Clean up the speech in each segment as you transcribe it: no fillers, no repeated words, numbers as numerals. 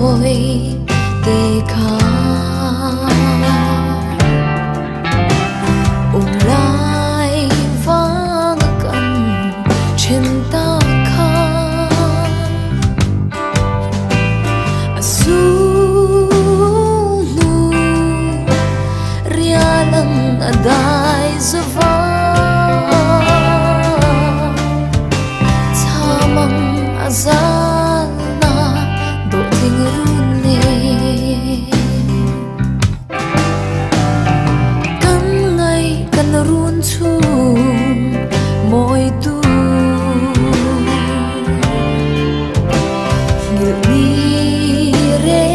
trôi tê khá ôm lại vang cằn trên ta khá asu nu ria lang adai zava chamang azal na do thing rune kan ngai kan run chung moi tu ni re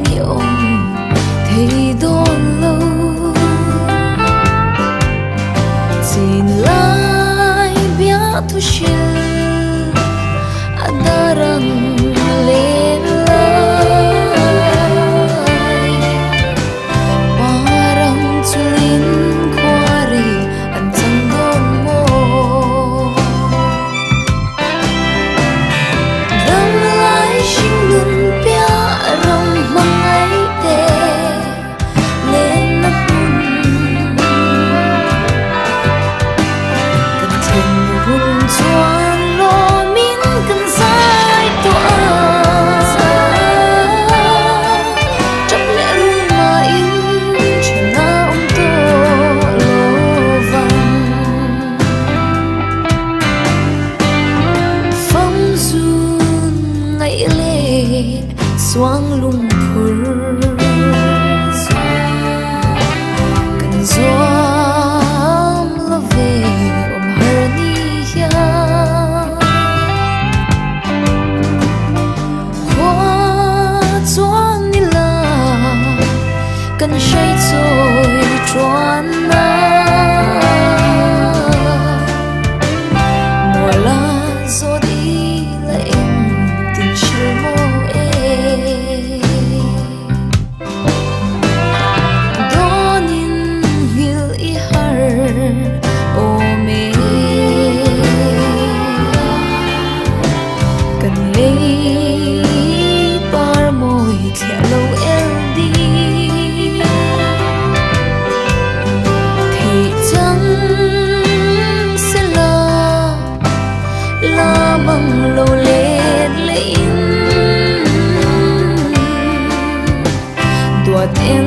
ngi om thei don lo sin lai bia tu shil adarang len lai parang chulin khwari an chang don mo dam lai shin nun pia rong mangai te len na pun kan chen hun chuan lo min kan sai to a chap le ru ma in chana to lo vang phong zun ngai le xoang lung phur kan zoam la ve om har ni ya hoa chuan ni la kan shai choi chuan na mola zo di la em tin shil mo e donin hil I har o me kan lei par moi thia lo el di thei chang se la la mang lo let le in duat en